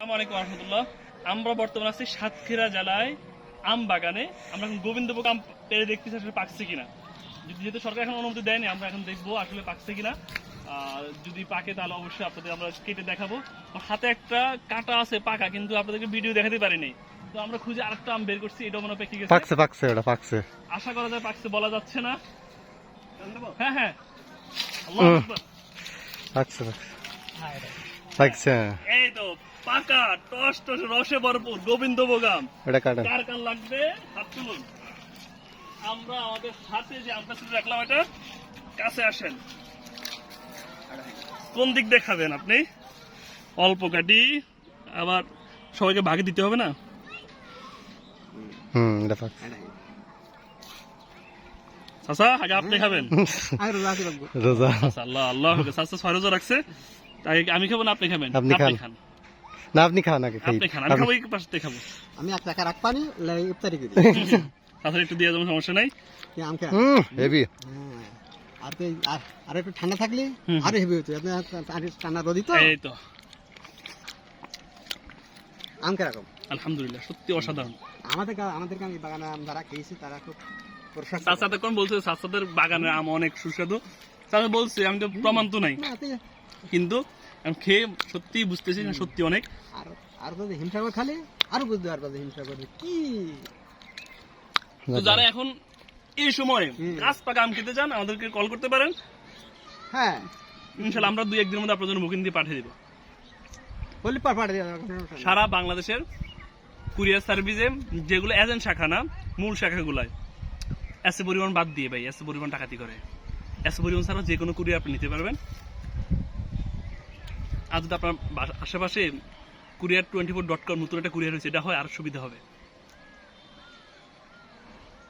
আসসালামু আলাইকুম রাহমাতুল্লাহ। আমরা বর্তমানে আছি সাতক্ষীরা জেলায় আম বাগানে। আমরা এখন গোবিন্দভোগ আম পেরে দেখতেছি আসলে পাকছে কিনা। যেহেতু সরকার এখন অনুমতি দেয়নি, আমরা এখন দেখবো আসলে পাকছে কিনা। যদি পাকে তাহলে অবশ্যই আপনাদের আমরা কেটে দেখাবো। হাতে একটা কাটা আছে পাকা, কিন্তু আপনাদেরকে ভিডিও দেখাতে পারিনি। তো আমরা খুঁজে আরেকটা আম বের করছি, এটা মনে পেকে গেছে। পাকছে ওটা পাকছে। আশা করা যায় পাকছে, বলা যাচ্ছে না। হ্যাঁ হ্যাঁ, আল্লাহু আকবার। পাকছে পাকছে। এই তো পাকা টস টস রসে ভরপুর গোবিন্দভোগ আম। এটা কাটা। কার কার লাগবে হাত তুলুন। আমরা আমাদের হাতে যে আমটা তুলে রাখলাম, এটা কাছে আসেন। কোন দিক দেখাবেন আপনি? অল্প কাটি, আবার সবাইকে ভাগে দিতে হবে না। এটা পাকছে। চাচা আগে আপনি খাবেন। রোজা। আল্লাহ আল্লাহ, চাচা 6 রোজা রাখছে। তাই আমি খাবো না আপনি খাবেন? আপনি খান। না আপনি খান আগে। আপনি খান, আমি খাবো, এই পাশে খাবো। আমি এক টাকা রাখ পানি ইফতারি করি। চাচা একটু দিয়ে যাবো, সমস্যা নাই। হেভি। আর একটু ঠান্ডা থাকলে আরো হেভি হতো। ঠান্ডা রোদি তো। এই তো আম কিরকম? আলহামদুলিল্লাহ, সত্যি অসাধারণ। আমাদের বাগানে আম যারা খেয়েছে তারা খুব প্রশংসা। চাচাদের কোন বলছে চাচাদের বাগানের আম অনেক সুস্বাদু। চাচা বলছে, আমি তো প্রমাণ তো নাই, কিন্তু আমি খেয়ে সত্যি বুঝতেছি না, সত্যি অনেক। আর যদি হিমসাগর খালে আরো বুঝতে পারবো যে হিমসাগর কি। তো যারা এখন এই সময় গাছ পাকা আম খেতে চান, আমাদেরকে কল করতে পারেন। হ্যাঁ, ইনশাআল্লাহ আমরা 2-1 দিনের মধ্যে আপনার জন্য বুকিং দিয়ে পাঠিয়ে দিব। বললি সারা বাংলাদেশের কুরিয়ার সার্ভিসে, যেগুলো এজেন্ট শাখা না, মূল শাখাগুলায় এসে পরিমাণ বাদ দিয়ে ভাই, এসে পরিমাণ টাকাতি করে। এসে পরিমাণ ছাড়া যে কোনো কুরিয়ার আপনি নিতে পারবেন। আর যদি আপনার আশেপাশে কুরিয়ার 24.com নতুন একটা কুরিয়ার হয়েছে, এটা হয় আর সুবিধা হবে।